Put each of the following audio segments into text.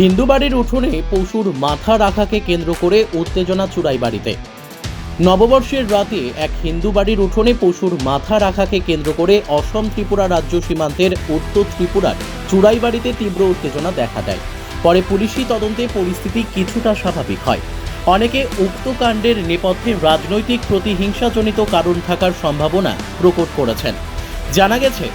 হিন্দু বাড়ির উঠোনে পশুর মাথা রাখাকে কেন্দ্র করে উত্তেজনা চুড়াইবাড়িতে। নববর্ষের রাতে এক হিন্দু বাড়ির উঠোনে পশুর মাথা রাখাকে কেন্দ্র করে অসম ত্রিপুরা রাজ্য সীমান্তের উত্তর ত্রিপুরার চুড়াইবাড়িতে তীব্র উত্তেজনা দেখা দেয়। পরে পুলিশি তদন্তে পরিস্থিতি কিছুটা স্বাভাবিক হয়। অনেকে উক্ত কাণ্ডের নেপথ্যে রাজনৈতিক প্রতিহিংসাজনিত কারণ থাকার সম্ভাবনা প্রকট করেছেন। জানা গেছে,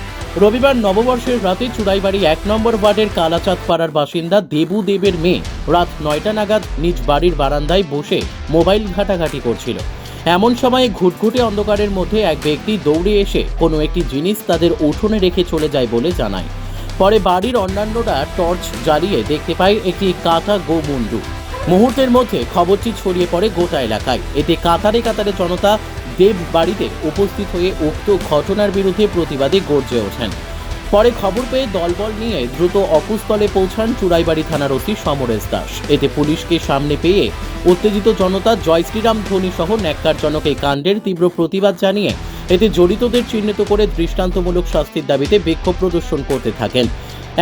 রবিবার নববর্ষের রাতে চুড়াইবাড়ি ১ নম্বর ওয়ার্ডের কালাচাঁদ পাড়ার বাসিন্দা দেবু দেবের মেয়ে রাত ৯টা নাগাদ নিজ বাড়ির বারান্দায় বসে মোবাইল ঘাটাঘাটি করছিল। এমন সময় ঘুটঘুটে অন্ধকারের মধ্যে এক ব্যক্তি দৌড়ে এসে কোনো একটি জিনিস তাদের উঠোনে রেখে চলে যায় বলে জানায়। পরে বাড়ির অন্যান্যরা টর্চ জ্বালিয়ে দেখতে পায় একটি কাটা গোমুন্ডু। মুহূর্তের মধ্যে খবরটি ছড়িয়ে পড়ে গোটা এলাকায়। এতে কাতারে কাতারে জনতা দেব বাড়িতে উপস্থিত হয়ে উক্ত ঘটনার বিরুদ্ধে প্রতিবাদে গর্জে ওঠেন। পরে খবর পেয়ে দলবল নিয়ে দ্রুত অকুস্থলে পৌঁছান চুড়াইবাড়ি থানার ওসি সমরেশ দাস। এতে পুলিশকে সামনে পেয়ে উত্তেজিত জনতা জয় শ্রীরাম ধ্বনি সহ ন্যাক্কারজনক এই কাণ্ডের তীব্র প্রতিবাদ জানিয়ে এতে জড়িতদের চিহ্নিত করে দৃষ্টান্তমূলক শাস্তির দাবিতে বিক্ষোভ প্রদর্শন করতে থাকেন।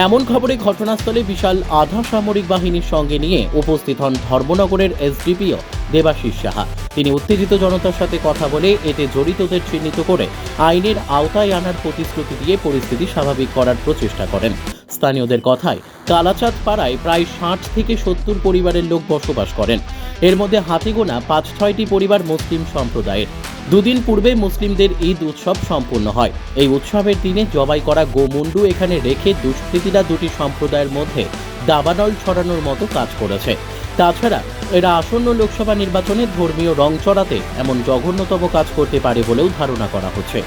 এমন খবরে ঘটনাস্থলে বিশাল আধা সামরিক বাহিনীর সঙ্গে নিয়ে উপস্থিত হন ধর্মনগরের এসডিপিও দেবাশিস সাহা। তিনি উত্তেজিত জনতার সাথে কথা বলে এতে জড়িতদের চিহ্নিত করে আইনের আওতায় আনার প্রতিশ্রুতি দিয়ে পরিস্থিতি স্বাভাবিক করার প্রচেষ্টা করেন। স্থানীয়দের কথায় কালাচাঁদ পাড়ায় প্রায় ৬০ থেকে ৭০ পরিবারের লোক বসবাস করেন। এর মধ্যে হাতে গোনা ৫-৬টি পরিবার মুসলিম সম্প্রদায়ের। দুদিন পূর্বে মুসলিমদের ঈদ উৎসব সম্পূর্ণ হয়। এই উৎসবের দিনে জবাই করা গোমুন্ডু এখানে রেখে দুষ্কৃতীরা দুটি সম্প্রদায়ের মধ্যে দাবানল ছড়ানোর মতো কাজ করেছে। তাছাড়া এরা আসন্ন লোকসভা নির্বাচনে ধর্মীয় রং চড়াতে এমন জঘন্যতম কাজ করতে পারে বলেও ধারণা করা হচ্ছে।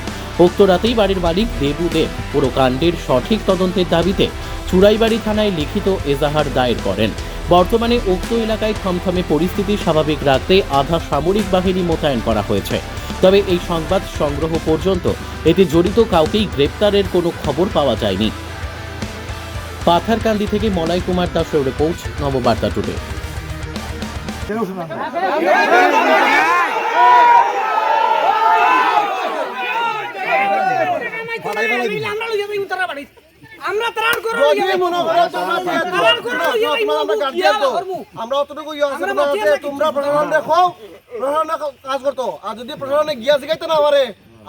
উক্ত রাতেই বাড়ির মালিক দেবু দেব পুরো কাণ্ডের সঠিক তদন্তের দাবিতে চুড়াইবাড়ি থানায় লিখিত এজাহার দায়ের করেন। বর্তমানে উক্ত এলাকায় থমথমে পরিস্থিতি স্বাভাবিক রাখতে আধা সামরিক বাহিনী মোতায়েন করা হয়েছে। তবে এই সংবাদ সংগ্রহ পর্যন্ত এতে জড়িত কাউকেই গ্রেপ্তারের কোনো খবর পাওয়া যায়নি। পাথারকান্দি থেকে মলয় কুমার দাসের রিপোর্ট, নববার্তা টুডে। আমরা ত্রাণ করব আমরা অতটুকু তোমরা প্রশাসন দেখো, প্রশাসন কাজ করতো। আর যদি প্রশাসনে গিয়া শিখাইতে না পারে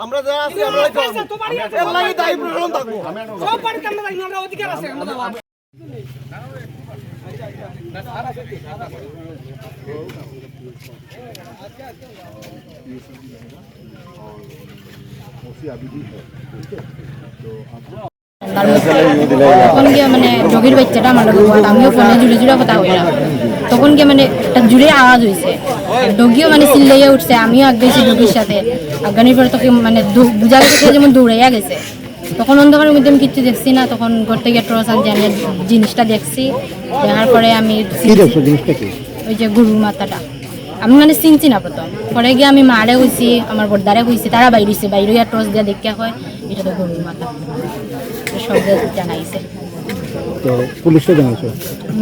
আমরা যা আছি আমরা এর লাগি দায়ী প্রশাসন থাকবো। সব বাড়িতে আমরা যাই, আমরা অধিকার আছে আমরা যাওয়ার। তখন গিয়ে মানে ডগির বাচ্চাটা আমার আমিও ফোনে জুড়ে জুড়ে কথা হইলাম। তখন গিয়ে মানে একটা জুড়ে আওয়াজ হয়েছে, ডগিও মানে চিল্লাইয়া উঠছে। আমিও আগাইছি ডগির সাথে। আগানির পরে তোকে মানে বুঝা গেছে যেমন দৌড়াইয়া গেছে। তখন অন্ধকারের মধ্যে আমি কিচ্ছু দেখছি না। তখন ঘর থেকে টর্চ আনছি, আমি জিনিসটা দেখছি। দেখার পরে আমি ওই যে গরুর মাথাটা আমি মানে চিনছি না প্রথম। পরে গিয়ে আমি মারে হয়েছি, আমার বড়দারে হয়েছি, তারা বাইরে হয়েছে। বাইরে টর্চ দিয়ে দেখতে হয় এটা তো গরুর মাথা। সব জানাইছে তো পুলিশে জানাইছো?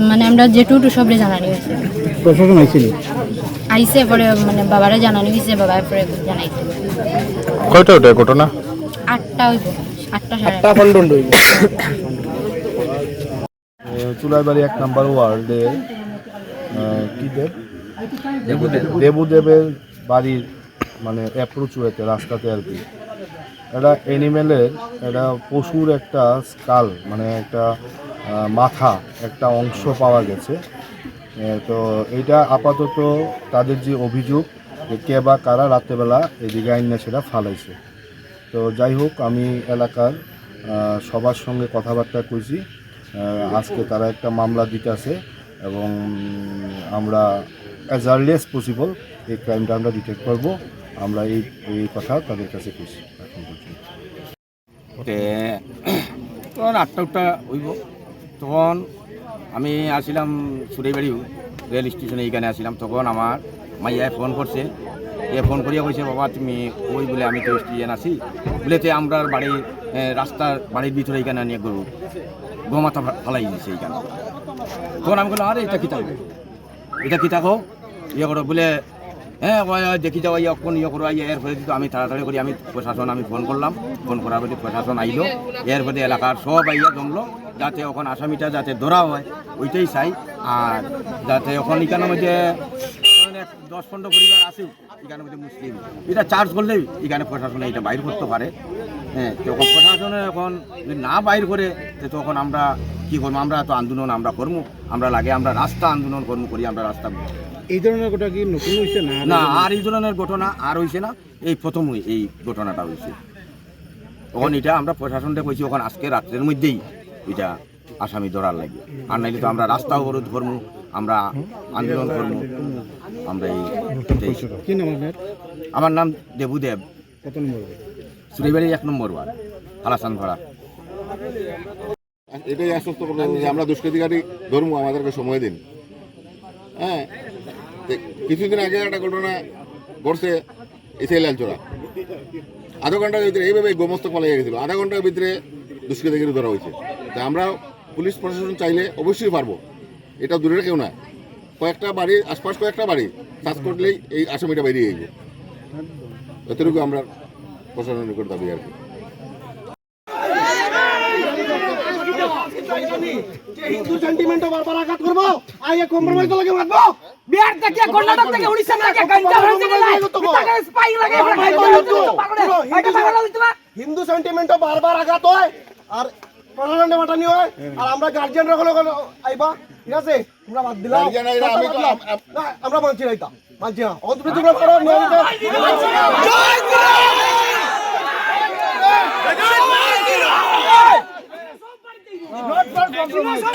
মানে আমরা যেটুকু সবরে জানানি হয়েছে। প্রশাসন আইছিল? আইসে পরে মানে বাবারে জানানি হয়েছে, বাবার পরে জানাইছে। কয়টা ওটা ঘটনা? ৮টা হইব, 8টা 8টা খন্ডন হইব। চুলাইবাড়ি ১ নম্বর ওয়ার্ডে কি দেবুদেবের বাড়ির মানে অ্যাপ্রোচ হয়েছে রাস্তাতে আর কি। এটা অ্যানিমেলের, এটা পশুর একটা স্কাল মানে একটা মাথা একটা অংশ পাওয়া গেছে। তো এইটা আপাতত তাদের যে অভিযোগ কে বা কারা রাত্রেবেলা এদিকে আইনে সেটা ফালাইছে। তো যাই হোক, আমি এলাকার সবার সঙ্গে কথাবার্তা কইছি। আজকে তারা একটা মামলা দিতেছে এবং আমরা অ্যাজ আর্লি অ্যাজ পসিবল এই ক্রাইমটা আমরা ডিটেক্ট করব। আমরা এই কথা তাদের কাছে কইছি এখন পর্যন্ত। তখন 8টা হইব। তখন আমি আসছিলাম চুড়াইবাড়ি রেল স্টেশনে, এইখানে আসছিলাম। তখন আমার মাইয়ায় ফোন করছে, ফোন করিয়া কইছে, বাবা তুমি ওই বলে আমি তো স্টেশন আছি বলেতে আমরা বাড়ির রাস্তার বাড়ির ভিতরে এইখানে নিয়ে গোমাথা ফালাই দিয়েছে এইখানে। তখন আমি বললাম, আরে এটা কী থাকবে, এটা কী থাকো ইয়ে করো বলে, হ্যাঁ দেখি যাও ইয়ক্ষণ ইয়ে করো এর ফলে দিত। আমি তাড়াতাড়ি করি আমি ফোন করলাম। ফোন করার পরে প্রশাসন আইলো। এর ফলে এলাকার সব আইয়া জমলো, যাতে ওখানে আসামিটা যাতে ধরা হয় ওইটাই চাই। আর যাতে এখন এখানের মধ্যে 10-15 পরিবার আছে এখানের মধ্যে মুসলিম, এটা চার্জ করলেই এখানে প্রশাসনে এটা বাইর করতে পারে। হ্যাঁ, তখন প্রশাসনে এখন যদি না বাইর করে তখন আমরা কি করবো? আমরা তো আন্দোলন আমরা করবো, আমরা লাগে আমরা রাস্তা আন্দোলন করবো করি, আমরা রাস্তা এই ধরনের ঘটনা কি নতুন হয়েছে না? না, আর এই ধরনের ঘটনা আর হয়েছে না, এই প্রথম এই ঘটনাটা হয়েছে। তখন এটা আমরা প্রশাসনটা কইছি ওখানে আজকে রাত্রের মধ্যেই এটা আসামি ধরার লাগে, আর নাইলে তো আমরা রাস্তা অবরোধ করবো, আমরা আন্দোলন করবো। আমরা এই কি নাম আপনার? আমার নাম দেবুদেব, কত নম্বর? সুরিবাড়ি 1 নম্বর ওয়ার্ড, হালাসান ভাড়া। এটাই আশ্বস্ত করবো যে আমরা দুষ্কৃতিকারী ধর্ম, আমাদেরকে সময় দিন। হ্যাঁ, কিছুদিন আগে একটা ঘটনা ঘটছে ইসাইলালচোরা, আধা ঘন্টার ভিতরে এইভাবে গোমস্ত পালিয়ে গেছিল, আধা ঘন্টার ভিতরে দুষ্কৃতিকারী ধরা হয়েছে। তা আমরা পুলিশ প্রশাসন চাইলে অবশ্যই পারবো, এটা দূরের কেউ না, কয়েকটা বাড়ি আশপাশ কয়েকটা বাড়ি সার্চ করলেই এই আসামিটা বেরিয়ে যাবে। এতটুকু আমরা প্রশাসনের নিকট দাবি আর কি। হিন্দু সেন্টিমেন্টও বারবার আঘাত করবো, আইয়ে কম্প্রোমাইজ লাগে মারবো। বিহার থেকে কর্ণাটক থেকে উড়িষ্যা থেকে গাঞ্জা হয়েছে গেলে স্পাই লাগে হিন্দু সেন্টিমেন্টও বারবার আঘাত হয় আর প্রশাসনে মাটানি হয়, আর আমরা গার্জিয়ানরা কোনো আইবা, ঠিক আছে? তোমরা বাদ দিলাম, আমরা মানছি না, এটা মানছি না। অন্তত তোমরা করো নিয়মিত